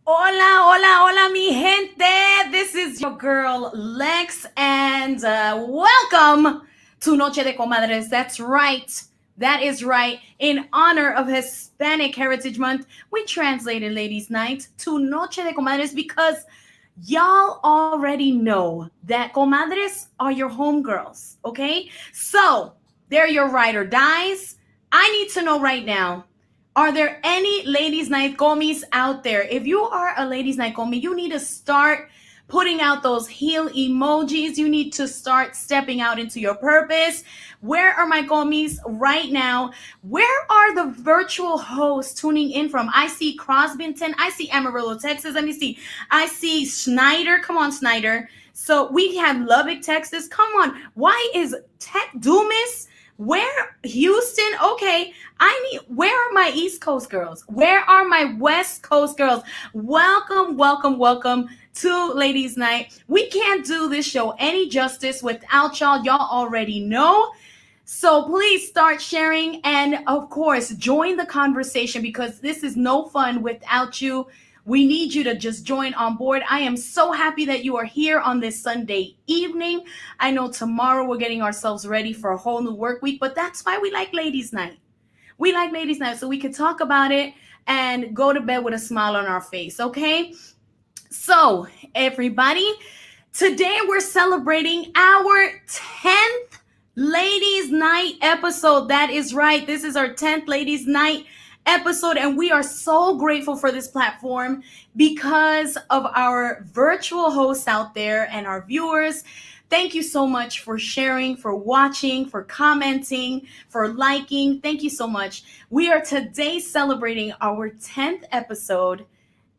Hola, hola, hola, mi gente. This is your girl Lex, and welcome to Noche de Comadres. That's right. That is right. In honor of Hispanic Heritage Month, we translated Ladies' Night to Noche de Comadres because y'all already know that comadres are your homegirls, okay? So they're your ride or dies. I need to know right now, are there any ladies' night commies out there? If you are a ladies' night commie, you need to start putting out those heel emojis. You need to start stepping out into your purpose. Where are my commies right now? Where are the virtual hosts tuning in from? I see Crosbyton. I see Amarillo, Texas. Let me see. I see Snyder. Come on, Snyder. So we have Lubbock, Texas. Come on. Why is Tech Dumas? Where Houston? Okay, I need. Where are my East Coast girls? Where are my West Coast girls? Welcome, welcome, welcome to Ladies Night. We can't do this show any justice without y'all. Y'all already know. So please start sharing and, of course, join the conversation because this is no fun without you. We need you to just join on board. I am so happy that you are here on this Sunday evening. I know tomorrow we're getting ourselves ready for a whole new work week, but that's why we like Ladies Night. We like Ladies Night so we can talk about it and go to bed with a smile on our face, okay? So, everybody, today we're celebrating our 10th Ladies Night episode. That is right. This is our 10th Ladies Night episode, and we are so grateful for this platform because of our virtual hosts out there and our viewers. Thank you so much for sharing, for watching, for commenting, for liking. Thank you so much. We are today celebrating our 10th episode,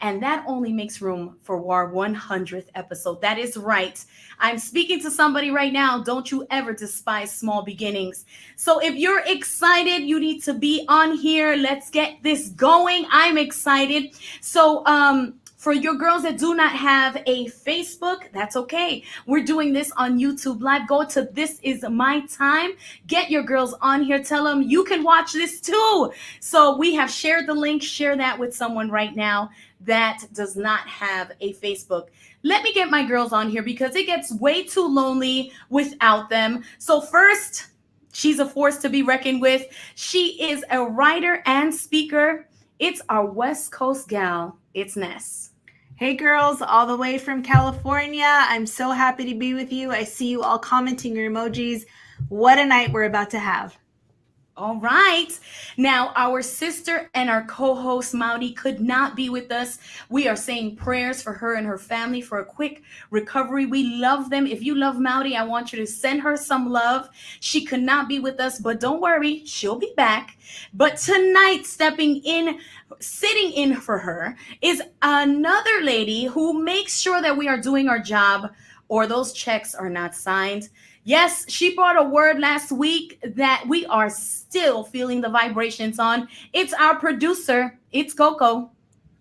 and that only makes room for our 100th episode. That is right. I'm speaking to somebody right now. Don't you ever despise small beginnings. So if you're excited, you need to be on here. Let's get this going. I'm excited. So, for your girls that do not have a Facebook, that's okay. We're doing this on YouTube Live. Go to This Is My Time. Get your girls on here. Tell them you can watch this too. So we have shared the link. Share that with someone right now that does not have a Facebook. Let me get my girls on here because it gets way too lonely without them. So first, she's a force to be reckoned with. She is a writer and speaker. It's our West Coast gal. It's Ness. Hey girls, all the way from California. I'm so happy to be with you. I see you all commenting your emojis. What a night we're about to have. All right. Now, our sister and our co host, Mauri, could not be with us. We are saying prayers for her and her family for a quick recovery. We love them. If you love Mauri, I want you to send her some love. She could not be with us, but don't worry, she'll be back. But tonight, stepping in, sitting in for her, is another lady who makes sure that we are doing our job or those checks are not signed. Yes, she brought a word last week that we are still feeling the vibrations on. It's our producer. It's KoKo.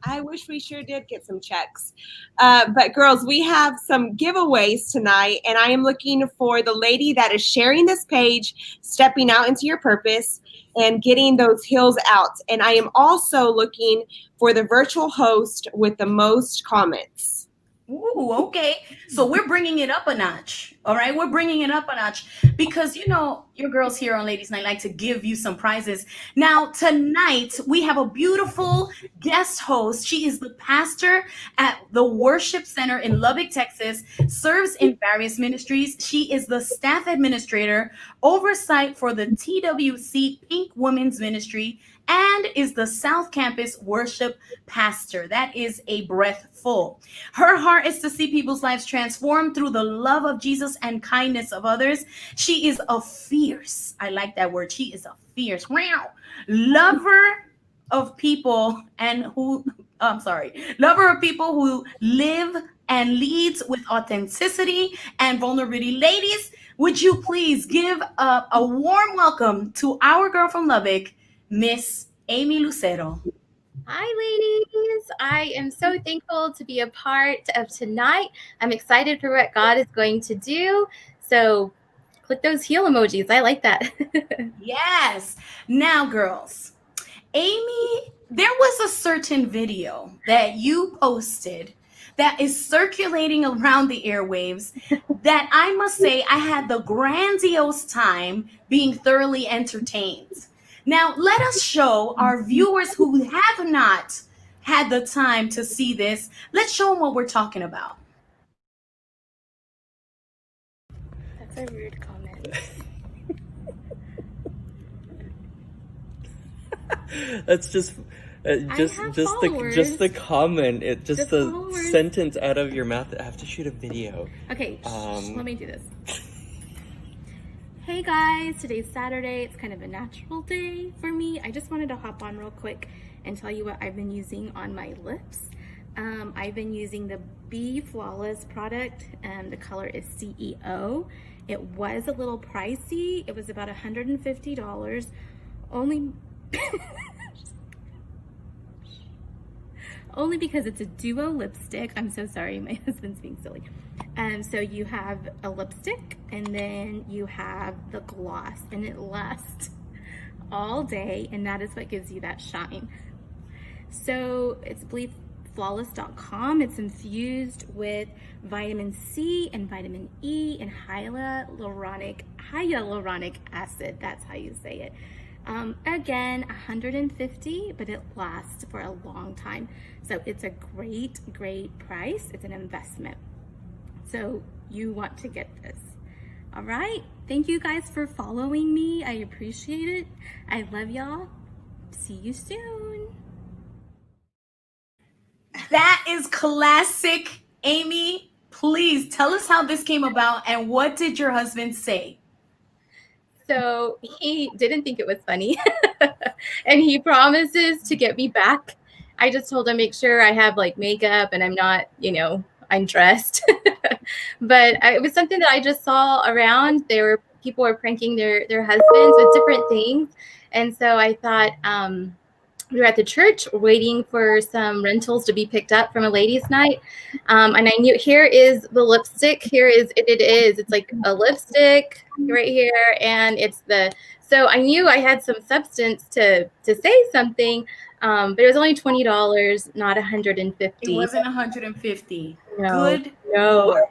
I wish we sure did get some checks. But girls, we have some giveaways tonight, and I am looking for the lady that is sharing this page, stepping out into your purpose, and getting those heels out. And I am also looking for the virtual host with the most comments. Ooh, okay. So we're bringing it up a notch. All right. We're bringing it up a notch because, your girls here on Ladies Night like to give you some prizes. Now, tonight, we have a beautiful guest host. She is the pastor at the Worship Center in Lubbock, Texas, serves in various ministries. She is the staff administrator, oversight for the TWC Pink Women's Ministry, and is the South Campus worship pastor. That is a breath full. Her heart is to see people's lives transformed through the love of Jesus and kindness of others. She is a fierce, I like that word. She is a fierce, wow, lover of people and who, lover of people who live and leads with authenticity and vulnerability. Ladies, would you please give a warm welcome to our girl from Lubbock, Miss Amy Lucero. Hi, ladies. I am so thankful to be a part of tonight. I'm excited for what God is going to do. So click those heel emojis. I like that. Yes. Now, girls, Amy there was a certain video that you posted that is circulating around the airwaves that I must say I had the grandiose time being thoroughly entertained. Now, let us show our viewers who have not had the time to see this, let's show them what we're talking about. That's a rude comment. That's just the comment. It just the followers. Sentence out of your mouth. I have to shoot a video. Okay, let me do this. Hey guys, today's Saturday. It's kind of a natural day for me. I just wanted to hop on real quick and tell you what I've been using on my lips. I've been using the Be Flawless product, and the color is CEO. It was a little pricey. It was about $150. Only because it's a duo lipstick. I'm so sorry, my husband's being silly. So you have a lipstick, and then you have the gloss, and it lasts all day, and that is what gives you that shine. So it's BeFlawless.com. It's infused with vitamin C and vitamin E and hyaluronic acid. That's how you say it. Again, $150, but it lasts for a long time. So it's a great price. It's an investment. So you want to get this. All right. Thank you guys for following me. I appreciate it. I love y'all. See you soon. That is classic. Amy, please tell us how this came about and what did your husband say? So he didn't think it was funny and he promises to get me back. I just told him, make sure I have like makeup and I'm not, undressed. But it was something that I just saw around. People were pranking their husbands with different things. And so I thought, we were at the church waiting for some rentals to be picked up from a ladies' night. And I knew, here is the lipstick. It's like a lipstick right here. And so I knew I had some substance to say something, but it was only $20, not $150. It wasn't $150. No, Good. no.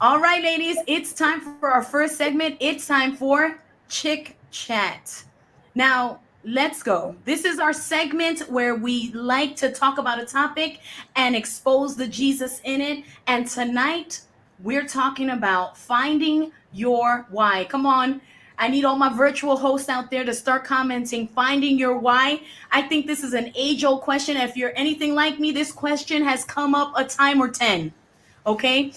All right, ladies, it's time for our first segment. It's time for Chick Chat. Now, let's go. This is our segment where we like to talk about a topic and expose the Jesus in it. And tonight we're talking about finding your why. Come on. I need all my virtual hosts out there to start commenting, finding your why. I think this is an age-old question. If you're anything like me, this question has come up a time or 10. Okay.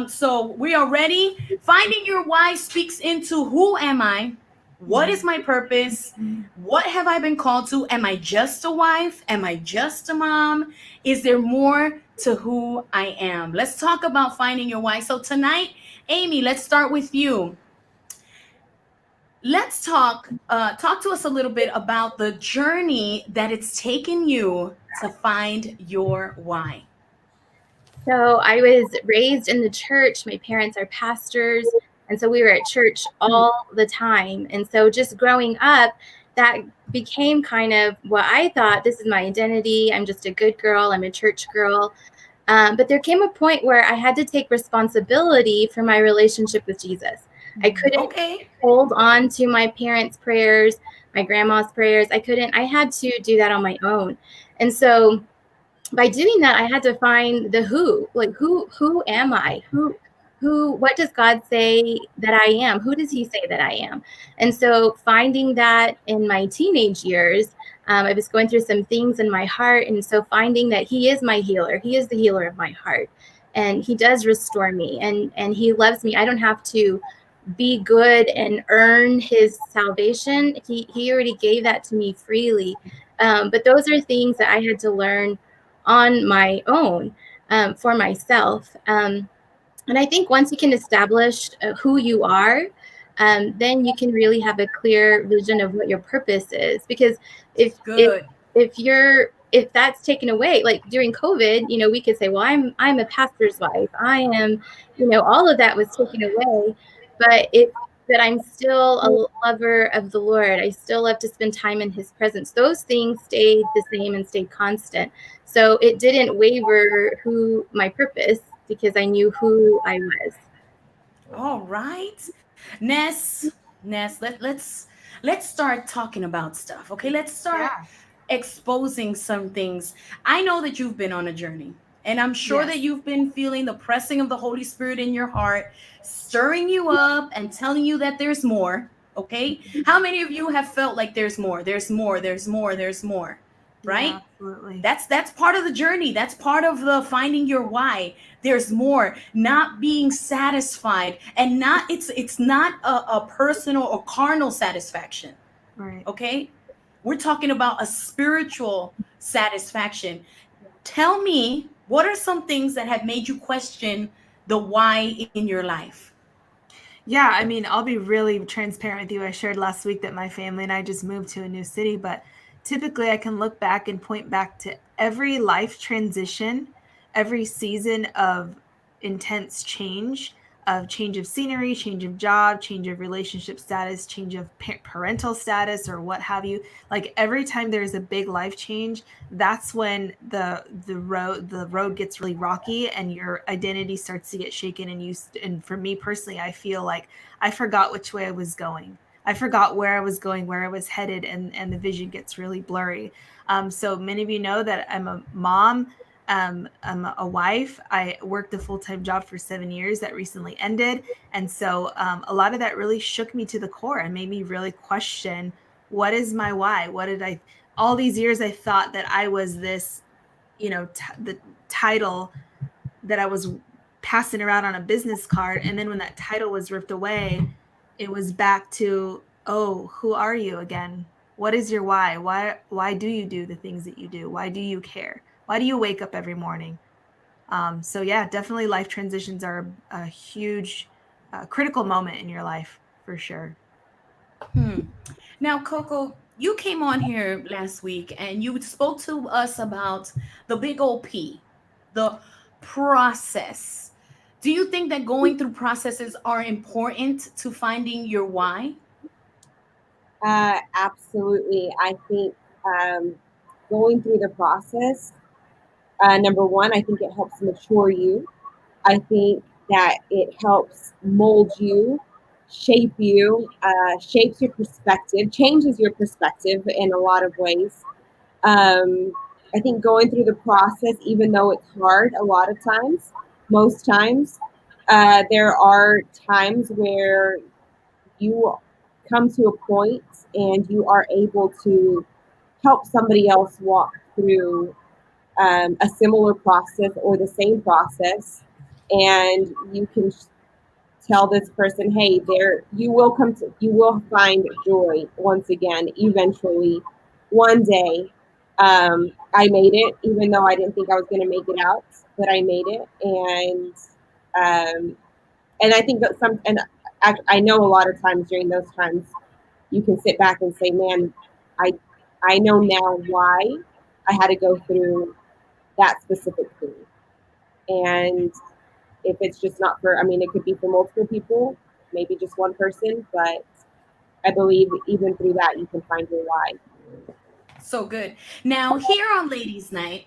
So we are ready. Finding your why speaks into who am I? What is my purpose? What have I been called to? Am I just a wife? Am I just a mom? Is there more to who I am? Let's talk about finding your why. So tonight, Amy, let's start with you. Let's talk to us a little bit about the journey that it's taken you to find your why. So I was raised in the church. My parents are pastors. And so we were at church all the time. And so just growing up, that became kind of what I thought, this is my identity. I'm just a good girl. I'm a church girl. But there came a point where I had to take responsibility for my relationship with Jesus. I couldn't hold on to my parents' prayers, my grandma's prayers. I had to do that on my own. And so by doing that, I had to find the who, like who am I? What does God say that I am? Who does he say that I am? And so finding that in my teenage years, I was going through some things in my heart. And so finding that he is my healer, he is the healer of my heart, and he does restore me, and he loves me. I don't have to be good and earn his salvation. He already gave that to me freely. But those are things that I had to learn on my own, for myself. And I think once you can establish who you are, then you can really have a clear vision of what your purpose is. Because if that's taken away, like during COVID, we could say, well, I'm a pastor's wife. I am, all of that was taken away. But but I'm still a lover of the Lord. I still love to spend time in his presence. Those things stayed the same and stayed constant. So it didn't waver who my purpose, because I knew who I was. All right. Ness, let's start talking about stuff. Okay, let's start Yeah. exposing some things. I know that you've been on a journey, and I'm sure that Yes. you've been feeling the pressing of the Holy Spirit in your heart, stirring you up and telling you that there's more. Okay? How many of you have felt like there's more? There's more, there's more, there's more, Yeah, right? absolutely. That's part of the journey. That's part of the finding your why. There's more, not being satisfied, and not it's not a personal or carnal satisfaction. Right. Okay, we're talking about a spiritual satisfaction. Tell me, what are some things that have made you question the why in your life? Yeah, I mean, I'll be really transparent with you. I shared last week that my family and I just moved to a new city, but typically I can look back and point back to every life transition, every season of intense change, of change of scenery, change of job, change of relationship status, change of parental status, or what have you. Like every time there's a big life change, that's when the road gets really rocky and your identity starts to get shaken. And for me personally, I feel like I forgot which way I was going. I forgot where I was going, where I was headed, and the vision gets really blurry. So many of you know that I'm a mom. I'm a wife. I worked a full-time job for 7 years that recently ended. And so a lot of that really shook me to the core and made me really question, what is my why? What did I, all these years I thought that I was this, the title that I was passing around on a business card. And then when that title was ripped away, it was back to, oh, who are you again? What is your why? Why do you do the things that you do? Why do you care? Why do you wake up every morning? So yeah, definitely life transitions are a huge, critical moment in your life for sure. Hmm. Now, KoKo, you came on here last week and you spoke to us about the big old P, the process. Do you think that going through processes are important to finding your why? Absolutely. I think going through the process, number one, I think it helps mature you. I think that it helps mold you, shape you, shapes your perspective, changes your perspective in a lot of ways. I think going through the process, even though it's hard a lot of times, most times, there are times where you come to a point and you are able to help somebody else walk through a similar process or the same process, and you can tell this person, hey, there you will find joy once again, eventually, one day. I made it, even though I didn't think I was going to make it out, but I made it, um, and I think that I know a lot of times during those times you can sit back and say, man, I I know now why I had to go through that specific thing. And if it's just not for, I mean, it could be for multiple people, maybe just one person, but I believe even through that, you can find your why. So good. Now, here on Ladies' Night,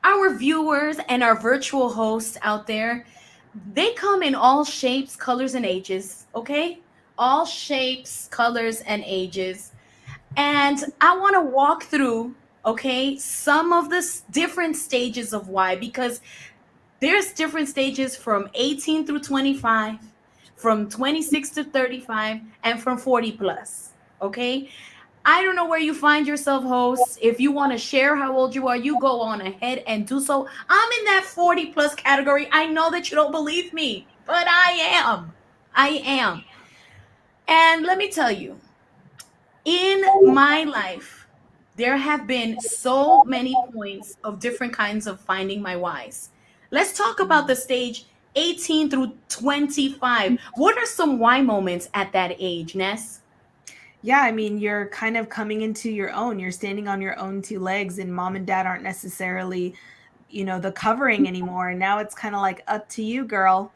our viewers and our virtual hosts out there, they come in all shapes, colors, and ages, okay? All shapes, colors, and ages. And I want to walk through, okay, some of the different stages of why, because there's different stages from 18 through 25, from 26 to 35, and from 40 plus, okay? I don't know where you find yourself, hosts. If you want to share how old you are, you go on ahead and do so. I'm in that 40 plus category. I know that you don't believe me, but I am. I am. And let me tell you, in my life, there have been so many points of different kinds of finding my whys. Let's talk about the stage 18 through 25. What are some why moments at that age, Ness? Yeah, I mean, you're kind of coming into your own. You're standing on your own two legs, and mom and dad aren't necessarily, the covering anymore. And now it's kind of like up to you, girl.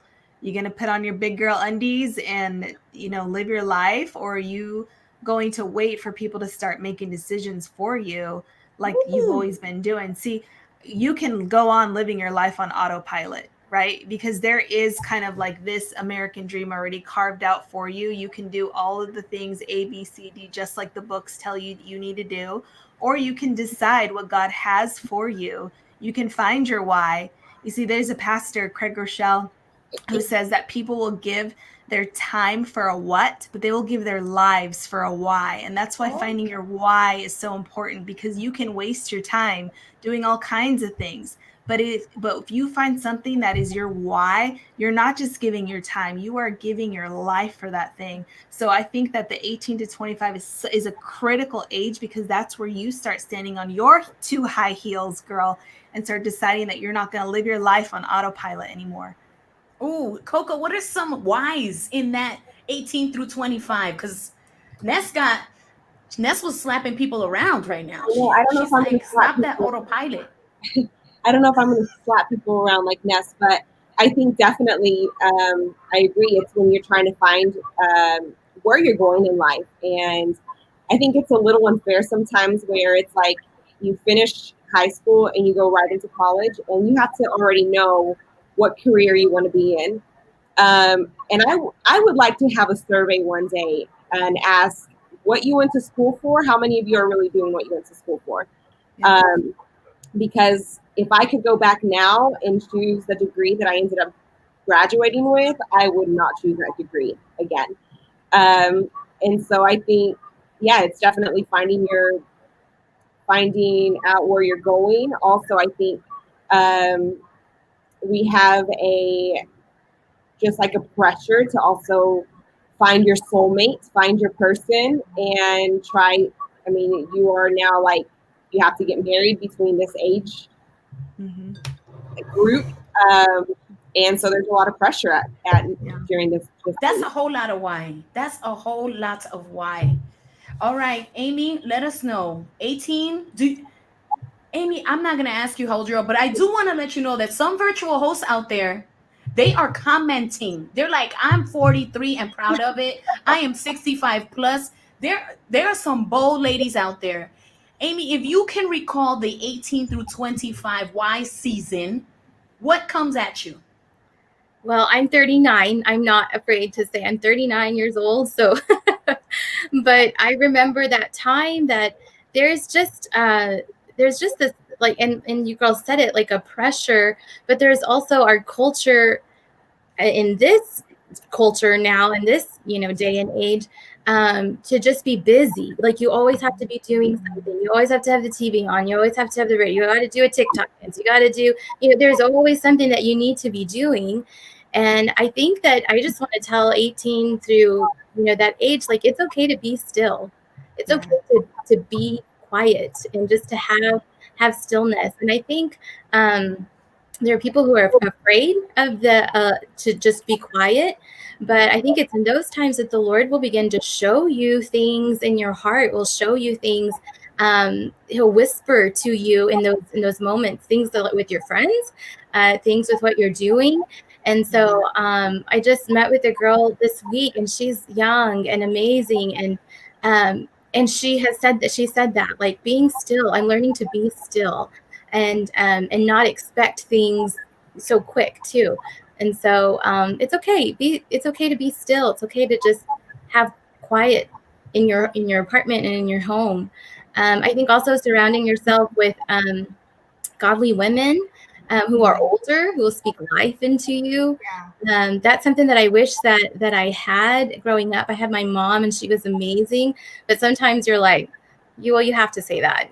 You going to put on your big girl undies and, live your life? Or are you going to wait for people to start making decisions for you like you've always been doing? See, you can go on living your life on autopilot, right? Because there is kind of like this American dream already carved out for you. You can do all of the things A, B, C, D, just like the books tell you need to do. Or you can decide what God has for you. You can find your why. You see, there's a pastor, Craig Rochelle, who says that people will give their time for a what, but they will give their lives for a why. And that's why finding your why is so important, because you can waste your time doing all kinds of things. But if you find something that is your why, you're not just giving your time, you are giving your life for that thing. So I think that the 18 to 25 is a critical age, because that's where you start standing on your 2 high heels, girl, and start deciding that you're not going to live your life on autopilot anymore. Ooh, KoKo, what are some whys in that 18 through 25? Because Ness was slapping people around right now. Yeah, I don't know She's if I'm gonna like, stop that people. autopilot. I don't know if I'm going to slap people around like Ness, but I think definitely I agree. It's when you're trying to find where you're going in life. And I think it's a little unfair sometimes where it's like you finish high school and you go right into college and you have to already know what career you want to be in. And I would like to have a survey one day and ask what you went to school for. How many of you are really doing what you went to school for? Yeah. Because if I could go back now and choose the degree that I ended up graduating with, I would not choose that degree again. And so I think, yeah, it's definitely finding out where you're going. Also, I think we have just like a pressure to also find your soulmate, find your person, and try. I mean, you are now like, you have to get married between this age group. And so there's a lot of pressure at during this. That's a whole lot of why. That's a whole lot of why. All right, Amy, let us know. 18? Amy, I'm not going to ask you how old you are, but I do want to let you know that some virtual hosts out there, they are commenting. They're like, I'm 43 and proud of it. I am 65 plus. There are some bold ladies out there. Amy, if you can recall the 18 through 25 Y season, what comes at you? Well, I'm 39. I'm not afraid to say I'm 39 years old. So, but I remember that time that there's just this, like, and you girls said it, like a pressure, but there's also our culture in this culture now, in this, day and age, to just be busy. Like, you always have to be doing something. You always have to have the TV on. You always have to have the radio. You got to do a TikTok dance. You got to do, there's always something that you need to be doing. And I think that I just want to tell 18 through, that age, like, it's okay to be still. It's okay to be quiet and just to have stillness. And I think there are people who are afraid of to just be quiet. But I think it's in those times that the Lord will begin to show you things in your heart, will show you things. He'll whisper to you in those moments, things with your friends, things with what you're doing. And so I just met with a girl this week, and she's young and amazing. And she said that, like, being still, I'm learning to be still and not expect things so quick too. And so it's okay. It's okay to be still. It's okay to just have quiet in your apartment and in your home. I think also surrounding yourself with godly women who are older, who will speak life into you. That's something that I wish that I had growing up. I had my mom, and she was amazing. But sometimes you're like, you have to say that,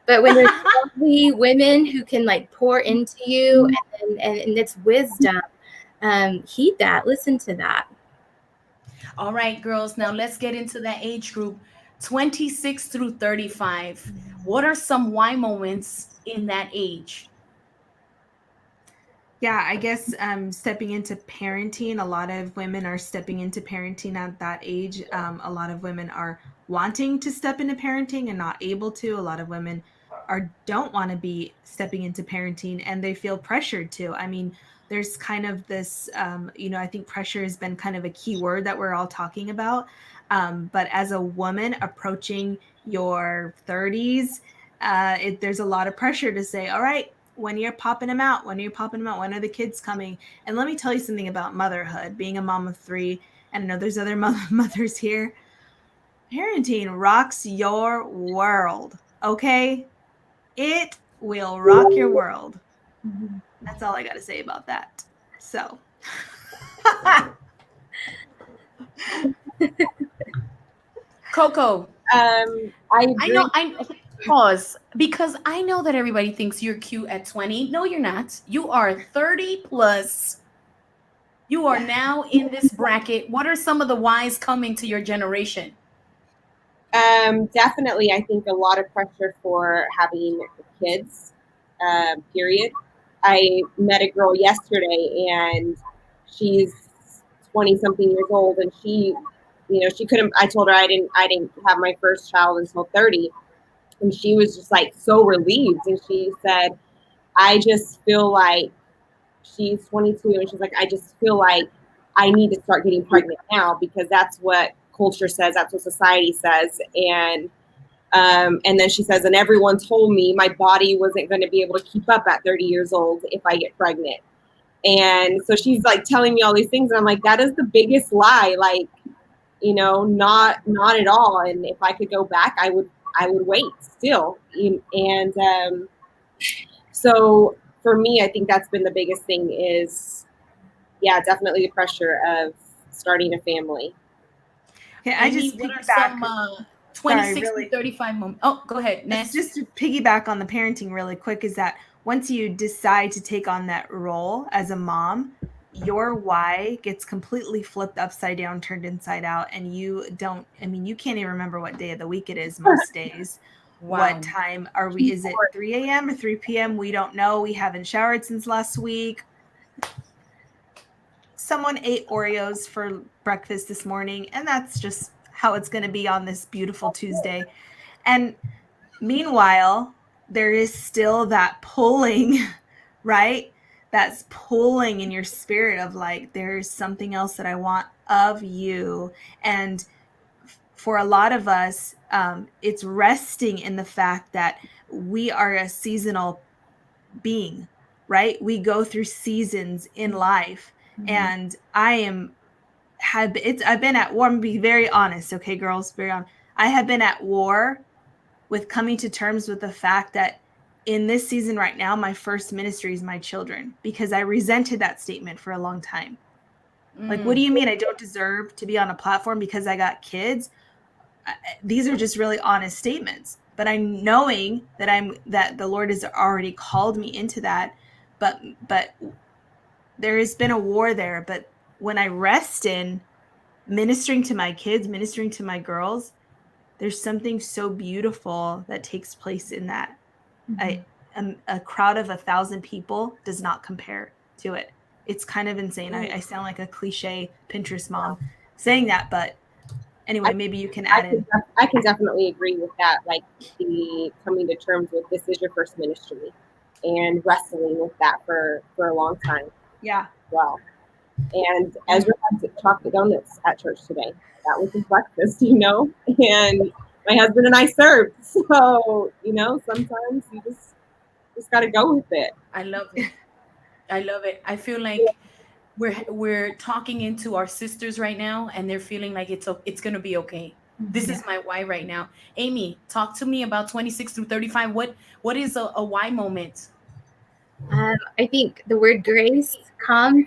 But when there's lovely women who can, like, pour into you and it's wisdom, heed that, listen to that. All right, girls, now let's get into that age group, 26 through 35. What are some why moments in that age? Yeah, I guess stepping into parenting, a lot of women are stepping into parenting at that age. A lot of women are wanting to step into parenting and not able to. A lot of women or don't want to be stepping into parenting, and they feel pressured to. I mean, there's kind of this, I think pressure has been kind of a key word that we're all talking about. But as a woman approaching your 30s, there's a lot of pressure to say, all right, when you're popping them out, when are the kids coming? And let me tell you something about motherhood, being a mom of 3, and I know there's other mothers here. Parenting rocks your world, okay? It will rock your world. That's all I got to say about that. So. KoKo. I agree. I pause, because I know that everybody thinks you're cute at 20. No, you're not. You are 30 plus. You are now in this bracket. What are some of the whys coming to your generation? Definitely, I think a lot of pressure for having kids, period. I met a girl yesterday, and she's 20 something years old, and she couldn't, I told her I didn't have my first child until 30. And she was just like so relieved. And she said, I just feel like, she's 22, and she's like, I just feel like I need to start getting pregnant now, because that's what culture says, that's what society says. And then she says, and everyone told me my body wasn't going to be able to keep up at 30 years old if I get pregnant. And so she's like telling me all these things, and I'm like, that is the biggest lie. Like, not at all. And if I could go back, I would wait still. And so for me, I think that's been the biggest thing is, definitely the pressure of starting a family. Yeah, I just what are some 26 to 35 moments? Oh, go ahead, Ness. Just to piggyback on the parenting really quick, is that once you decide to take on that role as a mom, your why gets completely flipped upside down, turned inside out, and you can't even remember what day of the week it is most days. Wow. What time are we? Is it 3 a.m. or 3 p.m.? We don't know. We haven't showered since last week. Someone ate Oreos for breakfast this morning, and that's just how it's going to be on this beautiful Tuesday. And meanwhile, there is still that pulling, right? That's pulling in your spirit of like, there's something else that I want of you. And for a lot of us, it's resting in the fact that we are a seasonal being, right? We go through seasons in life. And I've been at war. I'm gonna be very honest, okay, girls, very honest. I have been at war with coming to terms with the fact that in this season right now, my first ministry is my children, because I resented that statement for a long time. Like, what do you mean I don't deserve to be on a platform because I got kids? These are just really honest statements. But I'm knowing that the Lord has already called me into that. But there has been a war there. But when I rest in ministering to my kids, ministering to my girls, there's something so beautiful that takes place in that. A crowd of 1,000 people does not compare to it. It's kind of insane. I sound like a cliche Pinterest mom saying that, but anyway, maybe you can add in. I can definitely agree with that. Like, the coming to terms with this is your first ministry, and wrestling with that for a long time. Yeah. Wow. And Ezra had chocolate donuts at church today. That was his breakfast, and my husband and I served. So, sometimes you just got to go with it. I love it. I feel like we're talking into our sisters right now, and they're feeling like it's going to be okay. This is my why right now. Amy, talk to me about 26 through 35. What is a why moment? I think the word grace comes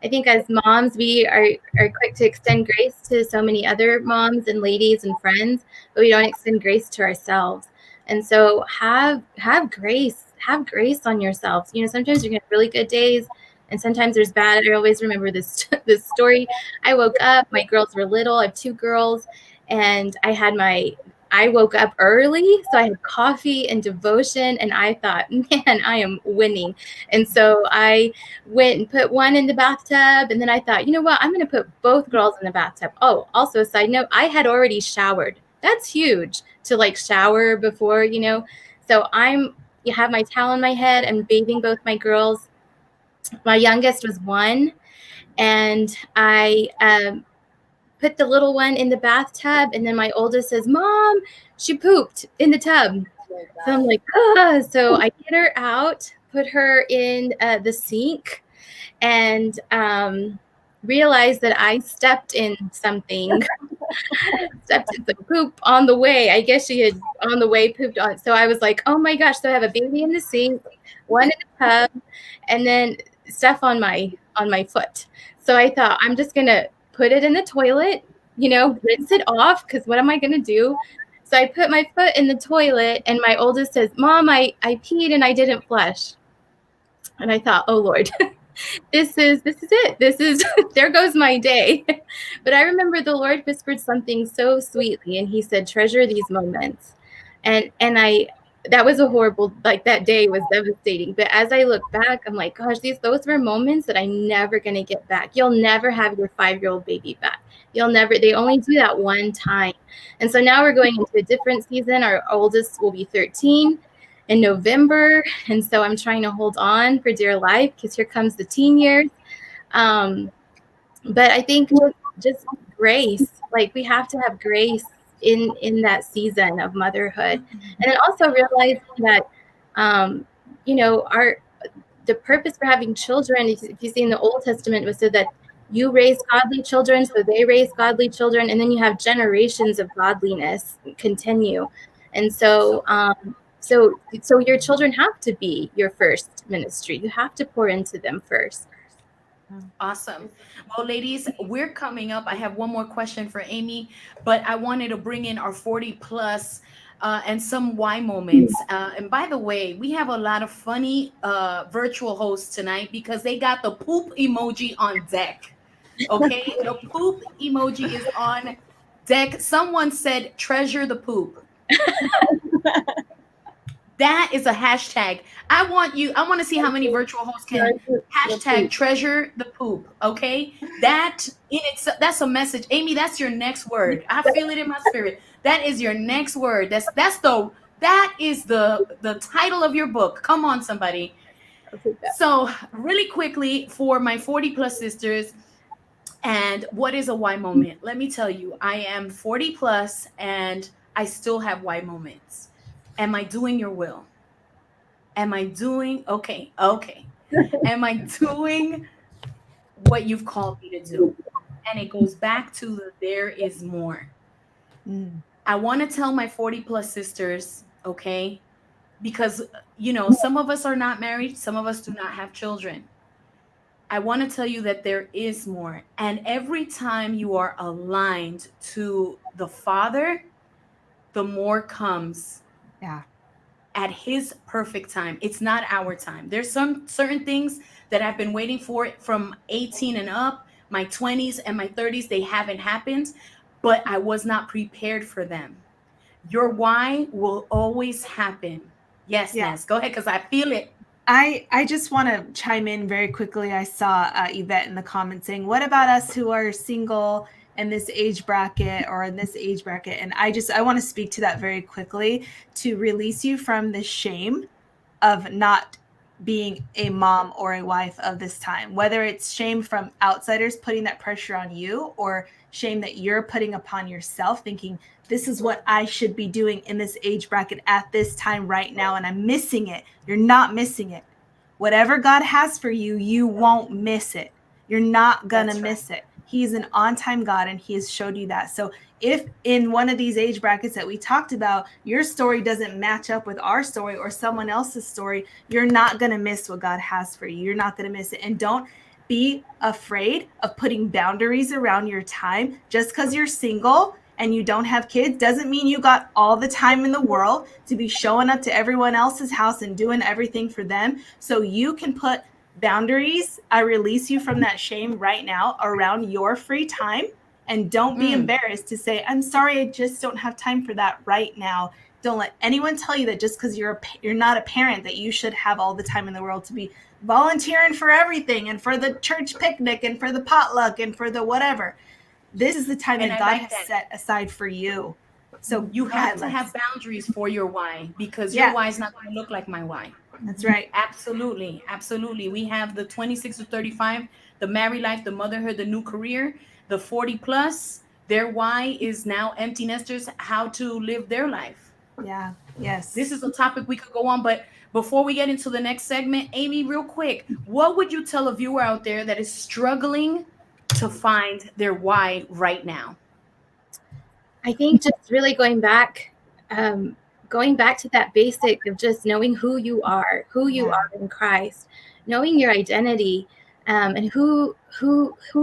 I think as moms, we are quick to extend grace to so many other moms and ladies and friends, but we don't extend grace to ourselves. And so have grace on yourselves. Sometimes you're going to have really good days, and sometimes there's bad. I always remember this story. I woke up, my girls were little. I have 2 girls, and I woke up early, so I had coffee and devotion, and I thought, man, I am winning. And so I went and put one in the bathtub, and then I thought, you know what, I'm going to put both girls in the bathtub. Oh, also a side note, I had already showered. That's huge to shower before, So you have my towel on my head. I'm bathing both my girls. My youngest was 1, and I put the little one in the bathtub, and then my oldest says, "Mom, she pooped in the tub." So I'm like, ah. So I get her out, put her in the sink, and realized that I stepped in something, stepped in some poop on the way. I guess she had on the way pooped on. So I was like, oh my gosh. So I have a baby in the sink, one in the tub, and then stuff on my foot. So I thought, I'm just gonna put it in the toilet, rinse it off, because what am I gonna do? So I put my foot in the toilet, and my oldest says, "Mom, I peed and I didn't flush." And I thought, oh Lord, this is it. This is there goes my day. But I remember the Lord whispered something so sweetly, and he said, treasure these moments. And that was a horrible, like, that day was devastating. But as I look back, I'm like, gosh, those were moments that I'm never going to get back. You'll never have your 5-year-old baby back. They only do that one time. And so now we're going into a different season. Our oldest will be 13 in November. And so I'm trying to hold on for dear life, because here comes the teen years. But I think just grace, like, we have to have grace in that season of motherhood. And then also realizing that, the purpose for having children, if you see in the Old Testament, was so that you raise godly children, so they raise godly children, and then you have generations of godliness continue. And so, so your children have to be your first ministry. You have to pour into them first. Awesome. Well, ladies, we're coming up. I have one more question for Amy, but I wanted to bring in our 40 plus and some why moments. And by the way, we have a lot of funny virtual hosts tonight, because they got the poop emoji on deck. Okay, the poop emoji is on deck. Someone said, treasure the poop. That is a hashtag. I want to see how many virtual hosts can hashtag treasure the poop. Okay. That's a message. Amy, that's your next word. I feel it in my spirit. That is your next word. That is the title of your book. Come on, somebody. So really quickly, for my 40 plus sisters, and what is a why moment? Let me tell you, I am 40 plus and I still have why moments. Am I doing your will? Am I doing okay? Am I doing what you've called me to do? And it goes back to there is more. I want to tell my 40 plus sisters, okay? Because, some of us are not married, some of us do not have children. I want to tell you that there is more. And every time you are aligned to the Father, the more comes. Yeah. At his perfect time. It's not our time. There's some certain things that I've been waiting for from 18 and up, my 20s and my 30s. They haven't happened, but I was not prepared for them. Your why will always happen. Yes, yeah. Ness, go ahead, because I feel it. I just want to chime in very quickly. I saw Yvette in the comments saying, what about us who are single in this age bracket or in this age bracket? And I want to speak to that very quickly, to release you from the shame of not being a mom or a wife of this time, whether it's shame from outsiders putting that pressure on you, or shame that you're putting upon yourself, thinking this is what I should be doing in this age bracket at this time right now, and I'm missing it. You're not missing it. Whatever God has for you, you won't miss it. You're not gonna miss it. He's an on-time God, and he has showed you that. So if in one of these age brackets that we talked about, your story doesn't match up with our story or someone else's story, you're not going to miss what God has for you. You're not going to miss it. And don't be afraid of putting boundaries around your time. Just because you're single and you don't have kids doesn't mean you got all the time in the world to be showing up to everyone else's house and doing everything for them. So you can put boundaries. I release you from that shame right now around your free time. And don't be embarrassed to say, I'm sorry, I just don't have time for that right now. Don't let anyone tell you that just because you're not a parent that you should have all the time in the world to be volunteering for everything and for the church picnic and for the potluck and for the whatever. This is the time that God has set aside for you. So You go have ahead, to Lex. have boundaries for your why, because your why is not going to look like my why. That's right. Absolutely. Absolutely. We have the 26 to 35, the married life, the motherhood, the new career, the 40 plus. Their why is now empty nesters, how to live their life. Yeah. Yes. This is a topic we could go on, but before we get into the next segment, Amy, real quick, what would you tell a viewer out there that is struggling to find their why right now? I think just really going back to that basic of just knowing who you Yeah. are in Christ, knowing your identity, and who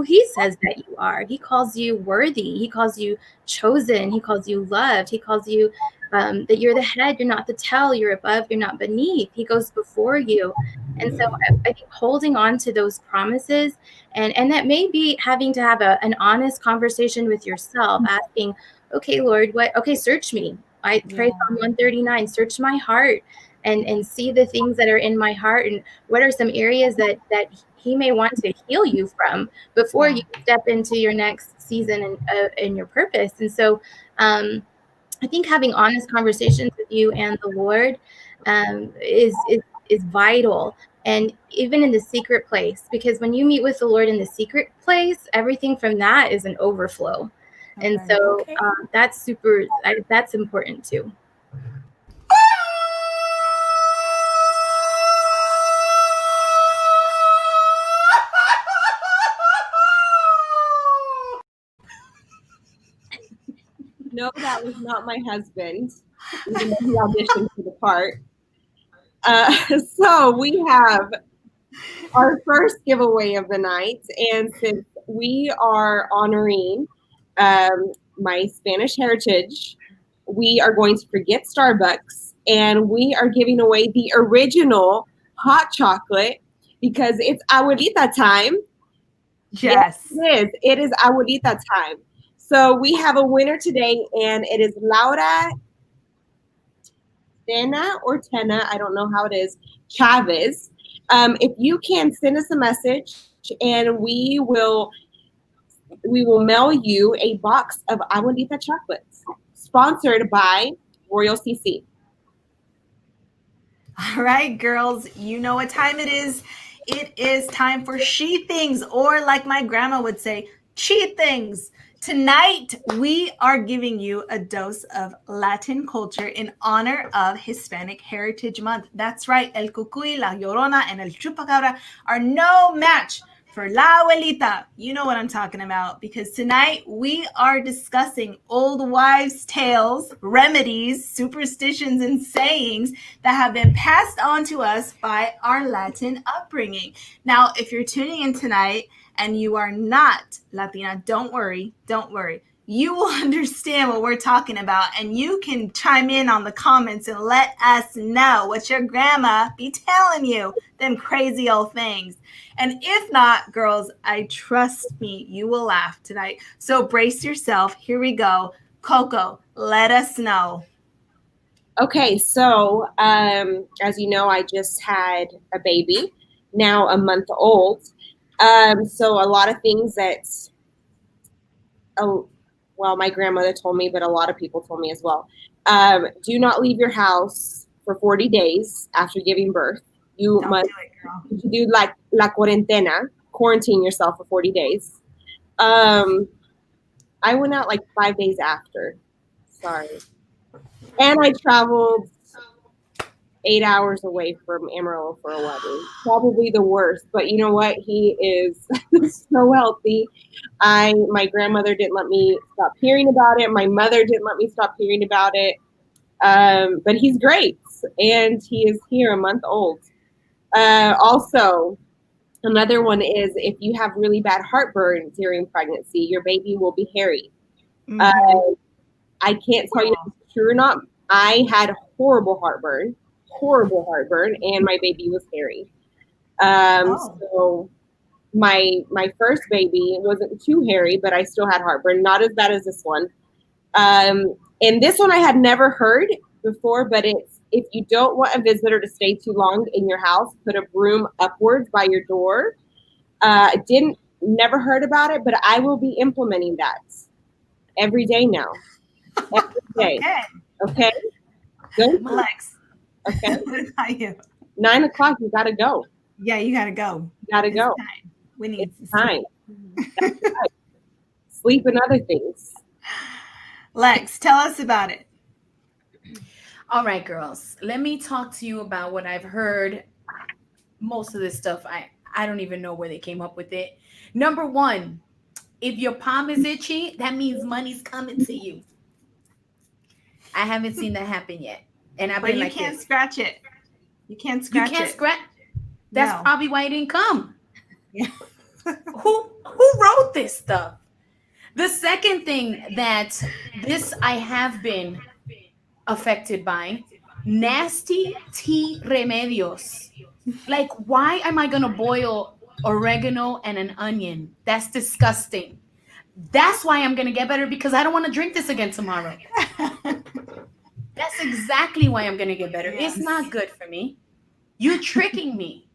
He says that you are. He calls you worthy. He calls you chosen. He calls you loved. He calls you that you're the head. You're not the tail. You're above. You're not beneath. He goes before you. And so I think holding on to those promises, and that may be having to have an honest conversation with yourself, asking, okay, Lord, search me. I pray Psalm 139, search my heart and see the things that are in my heart, and what are some areas that He may want to heal you from before you step into your next season and your purpose. And so I think having honest conversations with you and the Lord is vital. And even in the secret place, because when you meet with the Lord in the secret place, everything from that is an overflow. And so Okay. that's important too. No, that was not my husband, even though he auditioned for the part. So we have our first giveaway of the night, and since we are honoring my Spanish heritage, we are going to forget Starbucks, and we are giving away the original hot chocolate because it's abuelita time. Yes. It is. It is abuelita time. So we have a winner today, and it is Laura Tena, I don't know how it is, Chavez. If you can send us a message, and we will mail you a box of abuelita chocolates, sponsored by Royal CC. All right, girls, you know what time it is. It is time for she things, or like my grandma would say, cheat things. Tonight, we are giving you a dose of Latin culture in honor of Hispanic Heritage Month. That's right, El Cucuy, La Llorona, and El Chupacabra are no match for La Abuelita. You know what I'm talking about, because tonight we are discussing old wives' tales, remedies, superstitions, and sayings that have been passed on to us by our Latin upbringing. Now, if you're tuning in tonight and you are not Latina, don't worry. You will understand what we're talking about, and you can chime in on the comments and let us know what your grandma be telling you, them crazy old things. And if not, girls, I trust me, you will laugh tonight. So brace yourself. Here we go. KoKo, let us know. Okay, so as you know, I just had a baby, now a month old. So a lot of things that, well, my grandmother told me, but a lot of people told me as well. Do not leave your house for 40 days after giving birth. You Don't must do it, girl. do like la cuarentena, quarantine yourself for 40 days. I went out like 5 days after. Sorry. And I traveled 8 hours away from Amarillo for a wedding. Probably the worst, but you know what? He is so healthy. My grandmother didn't let me stop hearing about it. My mother didn't let me stop hearing about it. But he's great, and he is here, a month old. Also, another one is if you have really bad heartburn during pregnancy, your baby will be hairy. Mm-hmm. I can't tell you if it's true or not. I had horrible heartburn, and my baby was hairy. So my first baby wasn't too hairy, but I still had heartburn, not as bad as this one. And this one I had never heard before, but it's if you don't want a visitor to stay too long in your house, put a broom upwards by your door. Never heard about it, but I will be implementing that every day now. every day. Okay. Okay? Good. Lex. Okay. What about you? 9 o'clock, you gotta go. Yeah, you gotta go. You gotta It's go. time. We need It's some time. That's right. Sleep and other things. Lex, tell us about it. All right, girls. Let me talk to you about what I've heard. Most of this stuff, I don't even know where they came up with it. Number one, if your palm is itchy, that means money's coming to you. I haven't seen that happen yet. And I've But been you like can't this. scratch it. You can't You scratch can't it. scratch. That's No. probably why it didn't come. Yeah. Who wrote this stuff? The second thing that this I have been affected by, nasty tea remedios. Like, why am I gonna boil oregano and an onion? That's disgusting. That's why I'm gonna get better, because I don't want to drink this again tomorrow. That's exactly why I'm gonna get better. Yes. It's not good for me. You're tricking me.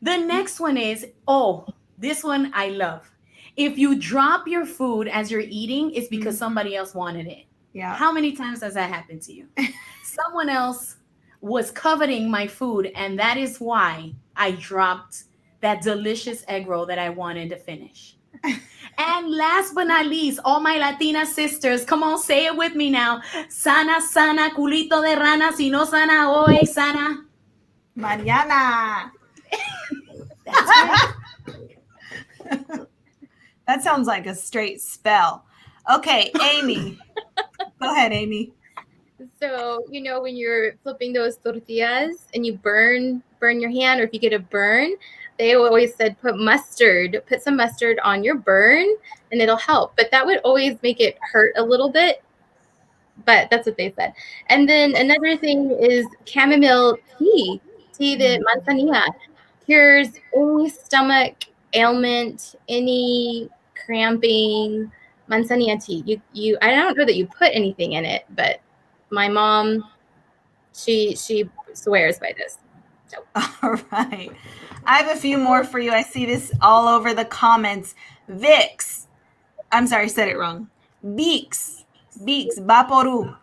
The next one is, oh, this one I love. If you drop your food as you're eating, it's because somebody else wanted it. Yeah. How many times has that happened to you? Someone else was coveting my food, and that is why I dropped that delicious egg roll that I wanted to finish. And last but not least, all my Latina sisters, come on, say it with me now. Sana, sana, culito de rana, si no sana hoy, sana. Mariana. That's right. That sounds like a straight spell. Okay, Amy. Go ahead, Amy. So, when you're flipping those tortillas and you burn your hand, or if you get a burn, they always said put some mustard on your burn and it'll help. But that would always make it hurt a little bit. But that's what they said. And then another thing is chamomile tea de manzanilla, cures any stomach ailment, any cramping. Manzanilla tea. You I don't know that you put anything in it, but my mom, she swears by this. So. All right. I have a few more for you. I see this all over the comments. Vicks. I'm sorry, I said it wrong. Beeks, Vaporu.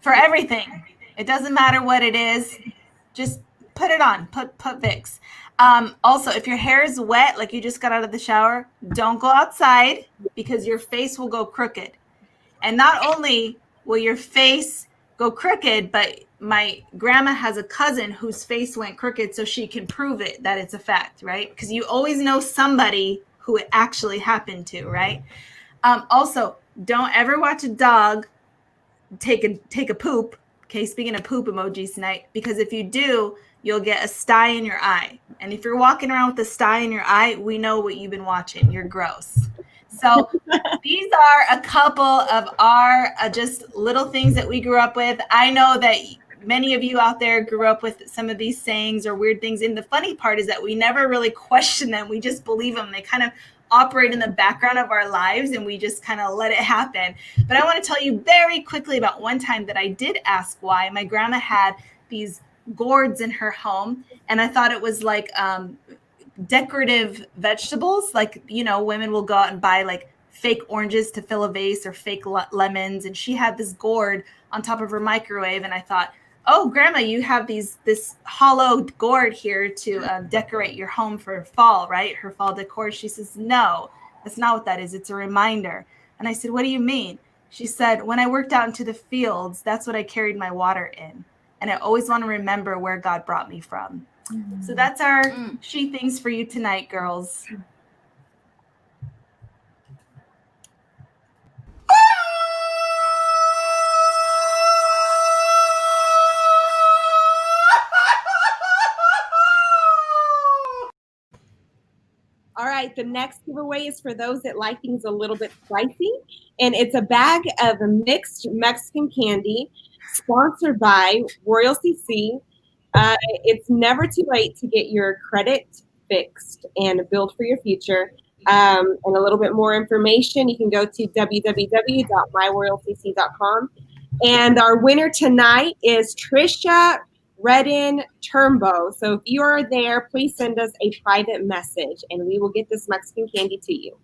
For everything. It doesn't matter what it is. Just put it on. Put Vicks. Also, if your hair is wet, like you just got out of the shower, don't go outside because your face will go crooked. And not only will your face go crooked, but my grandma has a cousin whose face went crooked, so she can prove it that it's a fact, right? Because you always know somebody who it actually happened to, right? Also, don't ever watch a dog take a poop. Okay, speaking of poop emojis tonight, because if you do, you'll get a sty in your eye. And if you're walking around with a sty in your eye, we know what you've been watching. You're gross. So these are a couple of our just little things that we grew up with. I know that many of you out there grew up with some of these sayings or weird things. And the funny part is that we never really question them. We just believe them. They kind of operate in the background of our lives and we just kind of let it happen. But I want to tell you very quickly about one time that I did ask why. My grandma had these gourds in her home, and I thought it was like decorative vegetables. Like, women will go out and buy like fake oranges to fill a vase or fake lemons. And she had this gourd on top of her microwave. And I thought, oh, Grandma, you have this hollow gourd here to decorate your home for fall, right? Her fall decor. She says, no, that's not what that is. It's a reminder. And I said, what do you mean? She said, when I worked out into the fields, that's what I carried my water in. And I always want to remember where God brought me from. Mm-hmm. So that's our she things for you tonight, girls. All right, the next giveaway is for those that like things a little bit spicy, and it's a bag of mixed Mexican candy, sponsored by Royal CC. It's never too late to get your credit fixed and build for your future. And a little bit more information, you can go to www.myroyalcc.com. And our winner tonight is Trisha Redden Turnbow. So if you are there, please send us a private message and we will get this Mexican candy to you.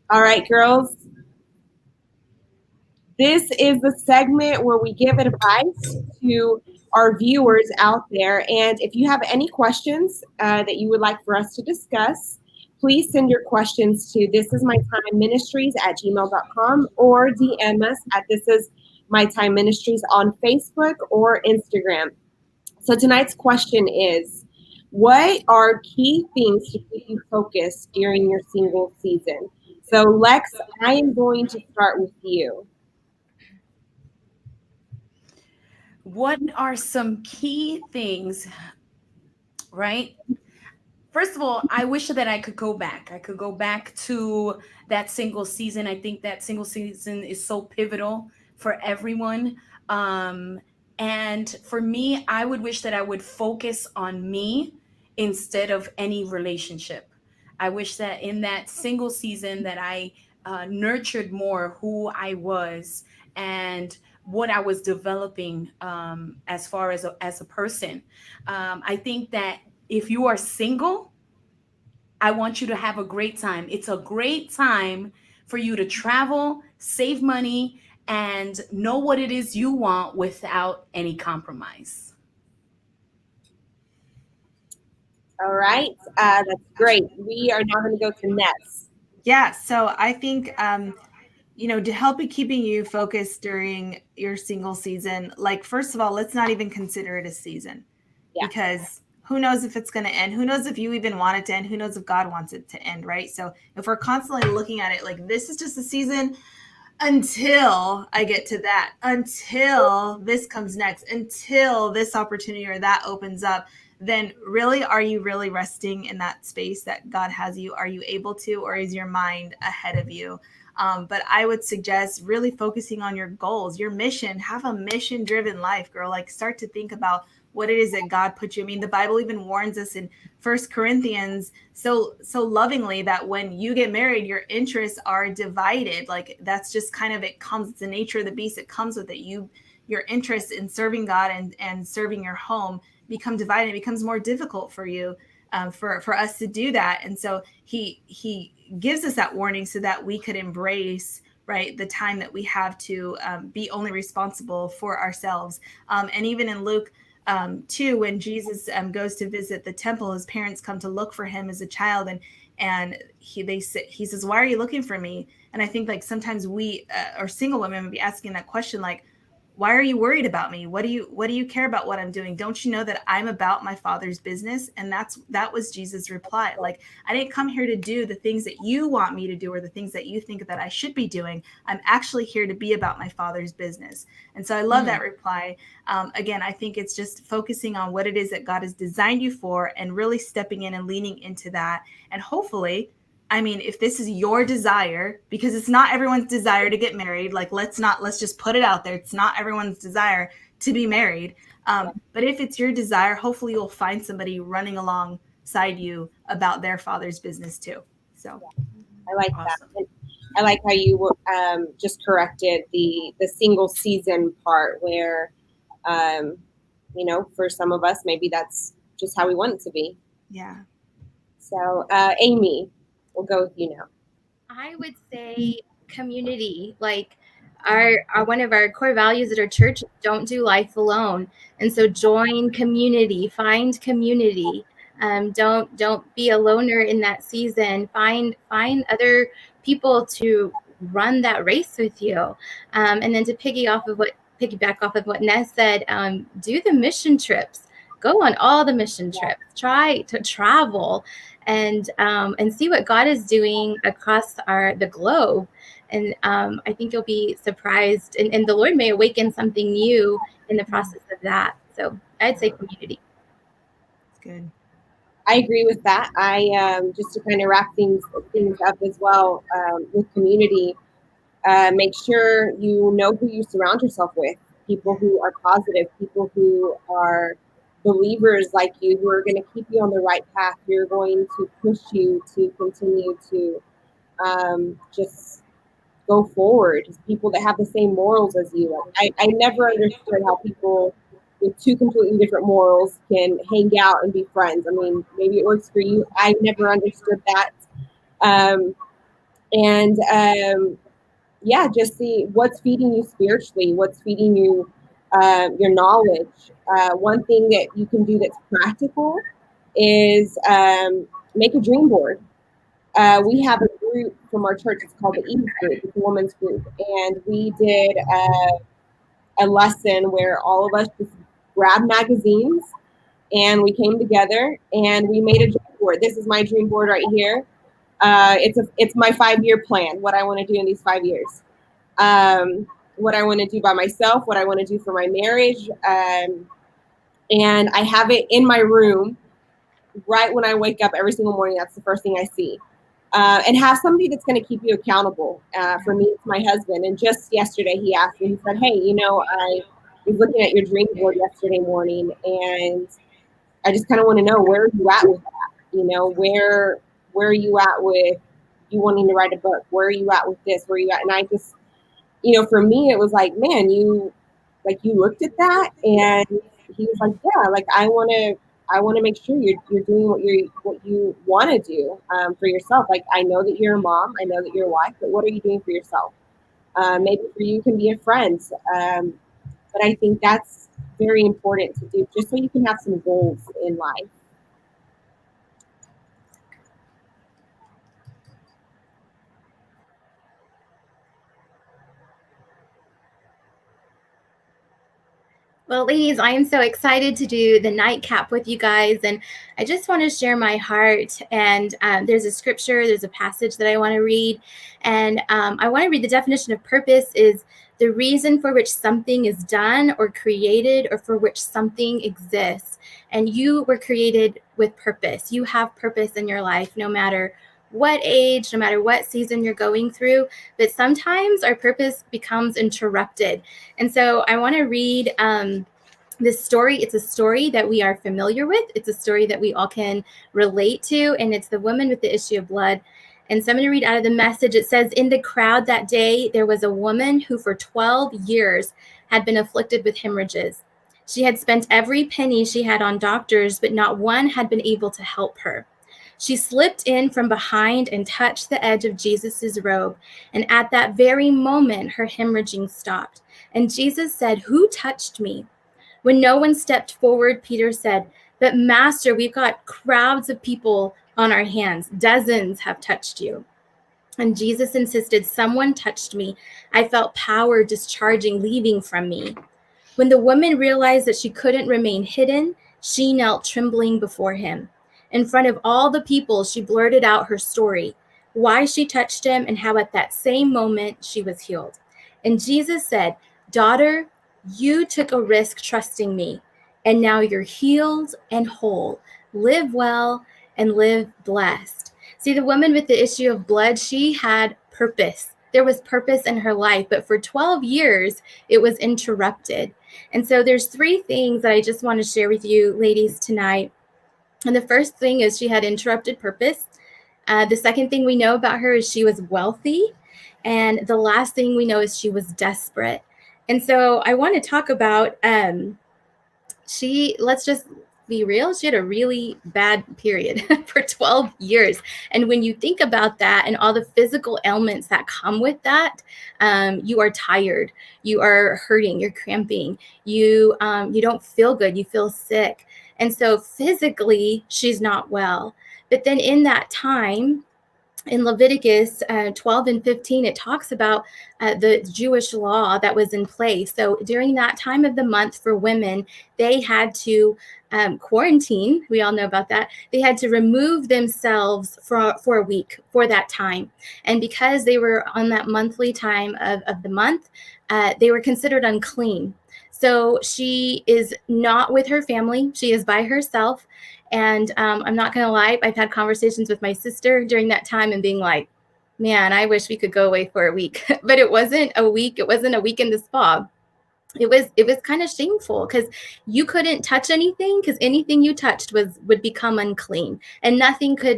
All right, girls. This is the segment where we give advice to our viewers out there. And if you have any questions that you would like for us to discuss, please send your questions to thisismytimeministries@gmail.com or DM us at thisismytimeministries on Facebook or Instagram. So tonight's question is, what are key things to keep you focused during your single season? So Lex, I am going to start with you. What are some key things, right? First of all, I wish that I could go back. I could go back to that single season. I think that single season is so pivotal for everyone. Um, and for me, I would wish that I would focus on me instead of any relationship. I wish that in that single season that I nurtured more who I was and what I was developing as far as a person. I think that if you are single, I want you to have a great time. It's a great time for you to travel, save money, and know what it is you want without any compromise. All right, that's great. We are now going to go to Ness. Yeah, so I think to help it keeping you focused during your single season, like first of all, let's not even consider it a season, because who knows if it's going to end? Who knows if you even want it to end? Who knows if God wants it to end, right? So if we're constantly looking at it like this is just a season until I get to that, until this comes next, until this opportunity or that opens up, then really, are you really resting in that space that God has you? Are you able to, or is your mind ahead of you? But I would suggest really focusing on your goals, your mission. Have a mission-driven life, girl. Like start to think about what it is that God put you. I mean, the Bible even warns us in First Corinthians so lovingly that when you get married, your interests are divided. Like that's just kind of, it comes, it's the nature of the beast. It comes with it. Your interest in serving God and serving your home become divided. It becomes more difficult for you, for us to do that. And so he gives us that warning so that we could embrace, right, the time that we have to be only responsible for ourselves. And even in Luke 2, when Jesus goes to visit the temple, his parents come to look for him as a child, and he says, "Why are you looking for me?" And I think like sometimes we or single women would be asking that question, like, why are you worried about me? What do you care about what I'm doing? Don't you know that I'm about my Father's business? And that was Jesus' reply. Like, I didn't come here to do the things that you want me to do or the things that you think that I should be doing. I'm actually here to be about my Father's business. And so I love that reply. Again, I think it's just focusing on what it is that God has designed you for and really stepping in and leaning into that. And hopefully, I mean, if this is your desire, because it's not everyone's desire to get married, like let's just put it out there. It's not everyone's desire to be married. But if it's your desire, hopefully you'll find somebody running alongside you about their Father's business too. So I like that. I like how you just corrected the single season part where, for some of us, maybe that's just how we want it to be. Yeah. So Amy, we'll go with you now. I would say community. Like our one of our core values at our church, don't do life alone. And so join community, find community. Don't be a loner in that season. Find other people to run that race with you. And then to piggyback off of what Ness said, do the mission trips. Go on all the mission trips. Try to travel and see what God is doing across the globe. And I think you'll be surprised, and the Lord may awaken something new in the process of that. So I'd say community. That's good. I agree with that. I just to kind of wrap things up as well with community. Make sure you know who you surround yourself with. People who are positive. People who are believers like you, who are going to keep you on the right path. Who are going to push you to continue to just go forward. People that have the same morals as you. I never understood how people with two completely different morals can hang out and be friends. I mean, maybe it works for you. I never understood that. And yeah, just see what's feeding you spiritually, what's feeding you your knowledge. One thing that you can do that's practical is make a dream board. We have a group from our church. It's called the Eve Group. It's a women's group, and we did a lesson where all of us just grabbed magazines and we came together and we made a dream board. This is my dream board right here. It's my 5-year plan. What I want to do in these 5 years. What I want to do by myself. What I want to do for my marriage. And I have it in my room right when I wake up every single morning. That's the first thing I see. And have somebody that's going to keep you accountable. For me, it's my husband. And just yesterday, he asked me, he said, hey, I was looking at your dream board yesterday morning, and I just kind of want to know, where are you at with that? Where are you at with you wanting to write a book? Where are you at with this? Where are you at? And I just, for me, it was like, man, you looked at that, and he was like, yeah, like I want to make sure you're doing what you want to do for yourself. Like, I know that you're a mom, I know that you're a wife, but what are you doing for yourself? Maybe for you can be a friend, but I think that's very important to do, just so you can have some goals in life. Well, ladies, I am so excited to do the nightcap with you guys. And I just want to share my heart. And there's a scripture, there's a passage that I want to read. And I want to read the definition of purpose is the reason for which something is done or created, or for which something exists. And you were created with purpose. You have purpose in your life, no matter what age, no matter what season you're going through. But sometimes our purpose becomes interrupted. And so I want to read this story. It's a story that we are familiar with. It's a story that we all can relate to. And it's the woman with the issue of blood. And so I'm going to read out of the Message. It says, in the crowd that day, there was a woman who for 12 years had been afflicted with hemorrhages. She had spent every penny she had on doctors, but not one had been able to help her. She slipped in from behind and touched the edge of Jesus's robe. And at that very moment, her hemorrhaging stopped. And Jesus said, who touched me? When no one stepped forward, Peter said, but Master, we've got crowds of people on our hands. Dozens have touched you. And Jesus insisted, someone touched me. I felt power discharging, leaving from me. When the woman realized that she couldn't remain hidden, she knelt trembling before him. In front of all the people, she blurted out her story, why she touched him, and how at that same moment she was healed. And Jesus said, daughter, you took a risk trusting me, and now you're healed and whole. Live well and live blessed. See, the woman with the issue of blood, she had purpose. There was purpose in her life, but for 12 years, it was interrupted. And so there's 3 things that I just want to share with you, ladies, tonight. And the first thing is she had interrupted purpose. The second thing we know about her is she was wealthy. And the last thing we know is she was desperate. And so I want to talk about, let's just be real, she had a really bad period for 12 years. And when you think about that and all the physical ailments that come with that, you are tired, you are hurting, you're cramping, you don't feel good, you feel sick. And so physically, she's not well. But then in that time, in Leviticus 12 and 15, it talks about the Jewish law that was in place. So during that time of the month for women, they had to quarantine. We all know about that. They had to remove themselves for a week for that time. And because they were on that monthly time of the month, they were considered unclean. So she is not with her family. She is by herself. And I'm not going to lie, I've had conversations with my sister during that time and being like, man, I wish we could go away for a week. But it wasn't a week. It wasn't a week in the spa. It was kind of shameful because you couldn't touch anything, because anything you touched would become unclean, and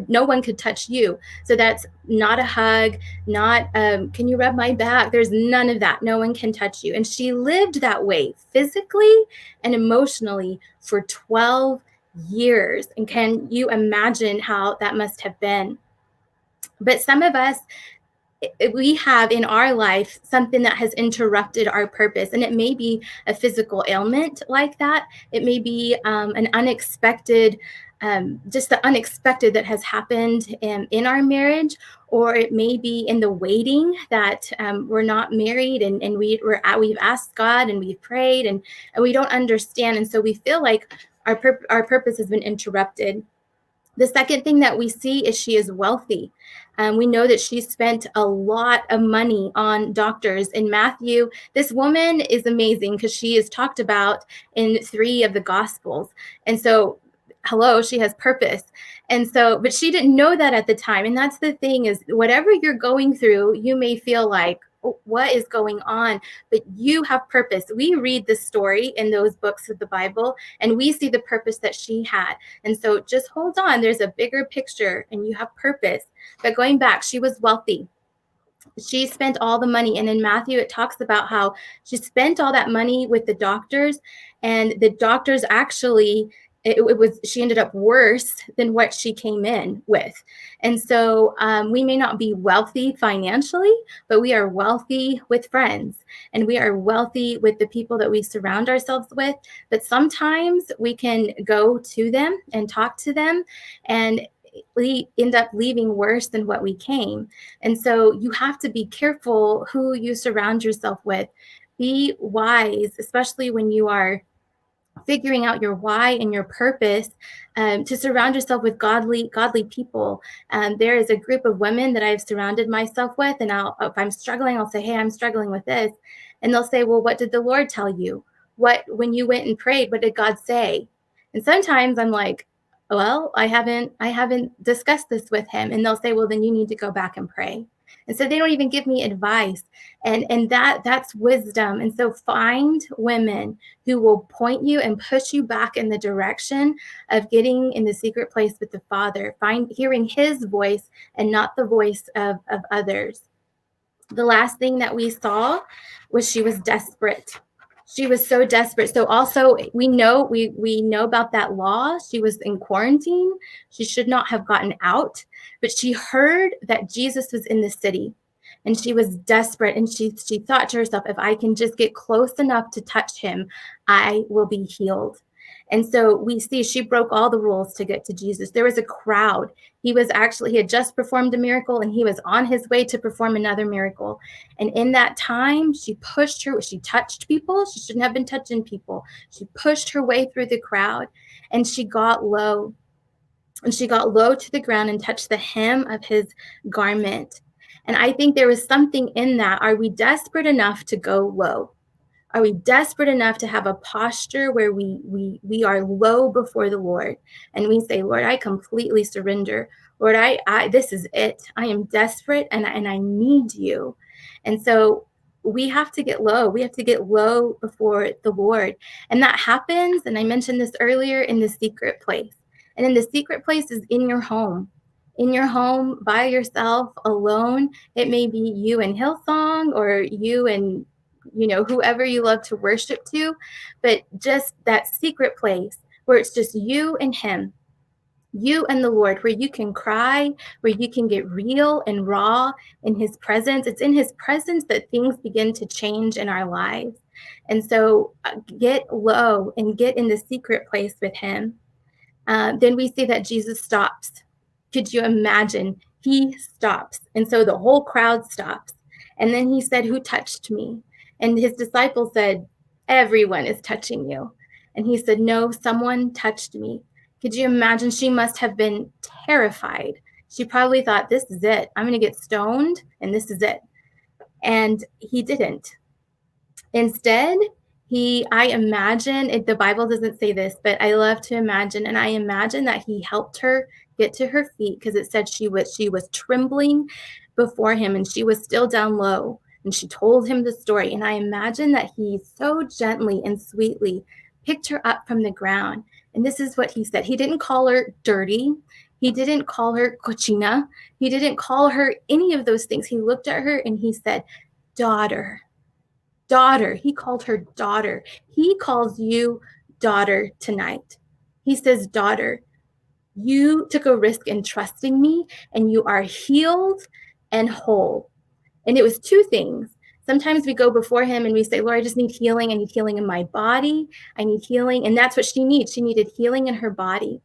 no one could touch you. So that's not a hug, not can you rub my back? There's none of that. No one can touch you. And she lived that way physically and emotionally for 12 years. And can you imagine how that must have been? But some of us, we have in our life something that has interrupted our purpose. And it may be a physical ailment like that. It may be an unexpected, just the unexpected that has happened in our marriage, or it may be in the waiting that we're not married and we've asked God and we've prayed and we don't understand. And so we feel like our purpose has been interrupted. The second thing that we see is she is wealthy. We know that she spent a lot of money on doctors. In Matthew, this woman is amazing because she is talked about in 3 of the Gospels. And so, hello, she has purpose. And so, but she didn't know that at the time. And that's the thing is, whatever you're going through, you may feel like, what is going on? But you have purpose. We read the story in those books of the Bible, and we see the purpose that she had. And so just hold on. There's a bigger picture, and you have purpose. But going back, she was wealthy. She spent all the money. And in Matthew, it talks about how she spent all that money with the doctors, and the doctors actually, she ended up worse than what she came in with. And so we may not be wealthy financially, but we are wealthy with friends, and we are wealthy with the people that we surround ourselves with. But sometimes we can go to them and talk to them, and we end up leaving worse than what we came. And so you have to be careful who you surround yourself with. Be wise, especially when you are figuring out your why and your purpose, to surround yourself with godly people. There is a group of women that I've surrounded myself with, and if I'm struggling, I'll say, hey, I'm struggling with this. And they'll say, well, what did the Lord tell you? When you went and prayed, what did God say? And sometimes I'm like, well, I haven't discussed this with him. And they'll say, well, then you need to go back and pray. And so they don't even give me advice. And that's wisdom. And so find women who will point you and push you back in the direction of getting in the secret place with the Father, hearing his voice and not the voice of others. The last thing that we saw was she was desperate. She was so desperate. So also we know about that law. She was in quarantine. She should not have gotten out, but she heard that Jesus was in the city, and she was desperate. And she thought to herself, if I can just get close enough to touch him, I will be healed. And so we see she broke all the rules to get to Jesus. There was a crowd. He had just performed a miracle, and he was on his way to perform another miracle. And in that time, she touched people. She shouldn't have been touching people. She pushed her way through the crowd, and she got low. And she got low to the ground and touched the hem of his garment. And I think there was something in that. Are we desperate enough to go low? Are we desperate enough to have a posture where we are low before the Lord, and we say, Lord, I completely surrender. Lord, I this is it. I am desperate, and I need you. And so we have to get low. We have to get low before the Lord. And that happens, and I mentioned this earlier, in the secret place. And in the secret place is in your home. In your home, by yourself, alone. It may be you and Hillsong, or you and whoever you love to worship to, but just that secret place where it's just you and him, you and the Lord, where you can cry, where you can get real and raw in his presence. It's in his presence that things begin to change in our lives. And so get low and get in the secret place with him. Then we see that Jesus stops. Could you imagine? He stops. And so the whole crowd stops. And then he said, who touched me? And his disciples said, everyone is touching you. And he said, no, someone touched me. Could you imagine? She must have been terrified. She probably thought, this is it. I'm going to get stoned, and this is it. And he didn't. Instead, I imagine, the Bible doesn't say this, but I love to imagine, and I imagine that he helped her get to her feet, because it said she was trembling before him, and she was still down low. And she told him the story. And I imagine that he so gently and sweetly picked her up from the ground. And this is what he said. He didn't call her dirty. He didn't call her cochina. He didn't call her any of those things. He looked at her and he said, daughter, daughter. He called her daughter. He calls you daughter tonight. He says, daughter, you took a risk in trusting me, and you are healed and whole. And it was two things. Sometimes we go before him and we say, Lord, I just need healing. I need healing in my body. I need healing. And that's what she needs. She needed healing in her body.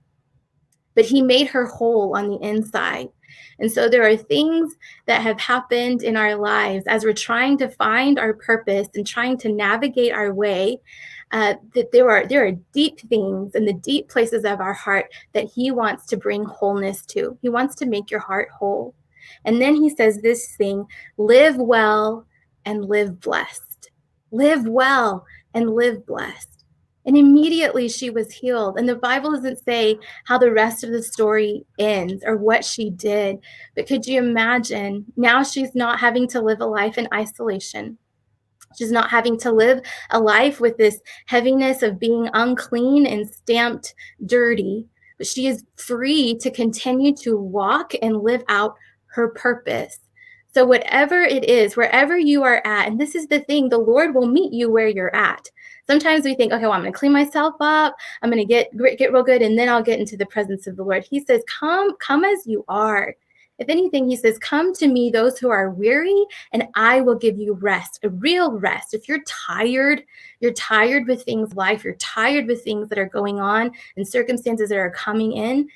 But he made her whole on the inside. And so there are things that have happened in our lives as we're trying to find our purpose and trying to navigate our way, that there are deep things in the deep places of our heart that he wants to bring wholeness to. He wants to make your heart whole. And then he says this thing, live well and live blessed. Live well and live blessed. And immediately she was healed. And the Bible doesn't say how the rest of the story ends or what she did. But could you imagine? Now she's not having to live a life in isolation. She's not having to live a life with this heaviness of being unclean and stamped dirty. But she is free to continue to walk and live out her purpose. So whatever it is, wherever you are at, and this is the thing, the Lord will meet you where you're at. Sometimes we think, okay, well, I'm going to clean myself up. I'm going to get real good, and then I'll get into the presence of the Lord. He says, come as you are. If anything, he says, come to me, those who are weary, and I will give you rest, a real rest. If you're tired with things life, you're tired with things that are going on and circumstances that are coming in,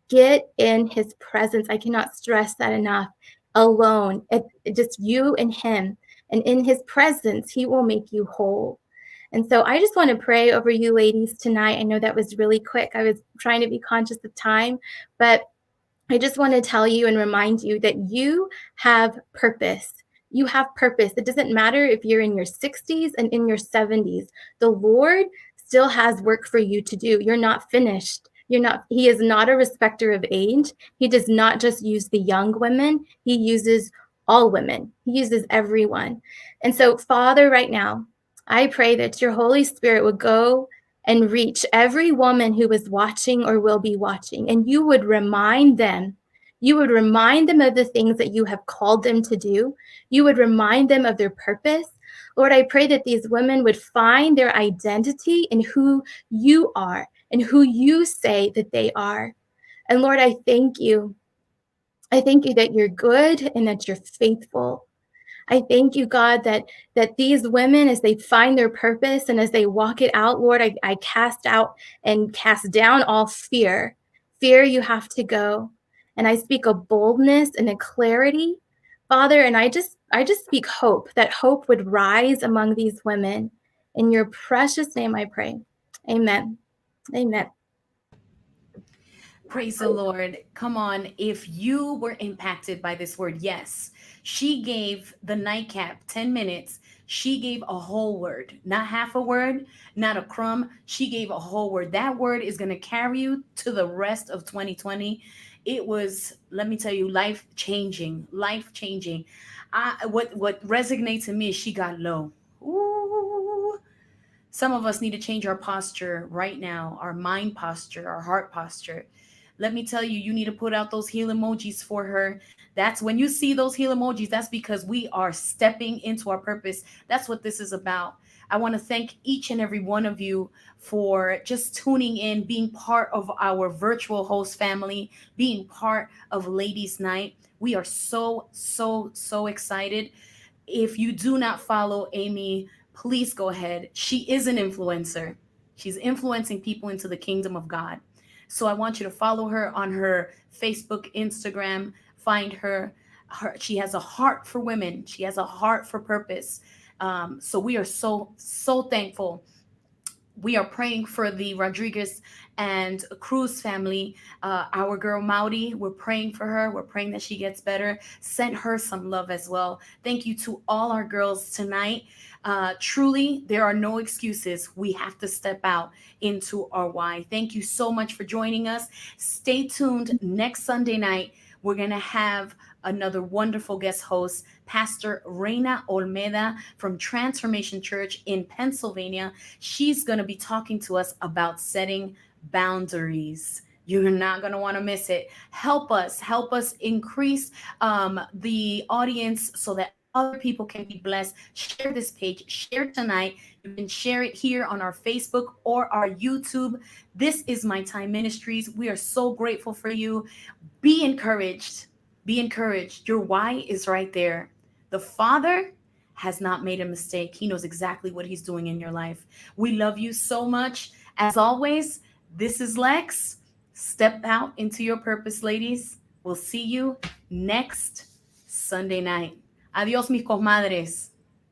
get in his presence. I cannot stress that enough. Alone, just you and him. And in his presence, he will make you whole. And so I just want to pray over you ladies tonight. I know that was really quick. I was trying to be conscious of time, but I just want to tell you and remind you that you have purpose. You have purpose. It doesn't matter if you're in your 60s and in your 70s. The Lord still has work for you to do. You're not finished. He is not a respecter of age. He does not just use the young women. He uses all women. He uses everyone. And so, Father, right now, I pray that your Holy Spirit would go and reach every woman who is watching or will be watching, and you would remind them. You would remind them of the things that you have called them to do. You would remind them of their purpose. Lord, I pray that these women would find their identity in who you are and who you say that they are. And Lord, I thank you. I thank you that you're good and that you're faithful. I thank you, God, that these women, as they find their purpose and as they walk it out, Lord, I cast out and cast down all fear. Fear, you have to go. And I speak a boldness and a clarity, Father, and I just speak hope, that hope would rise among these women. In your precious name I pray. Amen. Amen. Praise the Lord. Come on. If you were impacted by this word, yes, she gave the nightcap 10 minutes. She gave a whole word, not half a word, not a crumb. She gave a whole word. That word is going to carry you to the rest of 2020. It was, let me tell you, life changing, life changing. What resonates in me is she got low. Ooh. Some of us need to change our posture right now, our mind posture, our heart posture. Let me tell you, you need to put out those heal emojis for her. That's when you see those heal emojis, that's because we are stepping into our purpose. That's what this is about. I want to thank each and every one of you for just tuning in, being part of our virtual host family, being part of Ladies Night. We are so, so, so excited. If you do not follow Amy, please go ahead. She is an influencer. She's influencing people into the kingdom of God. So I want you to follow her on her Facebook, Instagram, find her. She has a heart for women. She has a heart for purpose. So we are so, so thankful. We are praying for the Rodriguez and Cruz family. Our girl Mauri, we're praying for her. We're praying that she gets better. Send her some love as well. Thank you to all our girls tonight. Truly, there are no excuses. We have to step out into our why. Thank you so much for joining us. Stay tuned next Sunday night. We're going to have another wonderful guest host, Pastor Reina Olmeda from Transformation Church in Pennsylvania. She's going to be talking to us about setting boundaries. You're not going to want to miss it. Help us increase the audience so that other people can be blessed. Share this page, share tonight. You can share it here on our Facebook or our YouTube. This is My Time Ministries. We are so grateful for you. Be encouraged. Be encouraged. Your why is right there. The Father has not made a mistake. He knows exactly what he's doing in your life. We love you so much. As always, this is Lex. Step out into your purpose, ladies. We'll see you next Sunday night. Adios, mis comadres.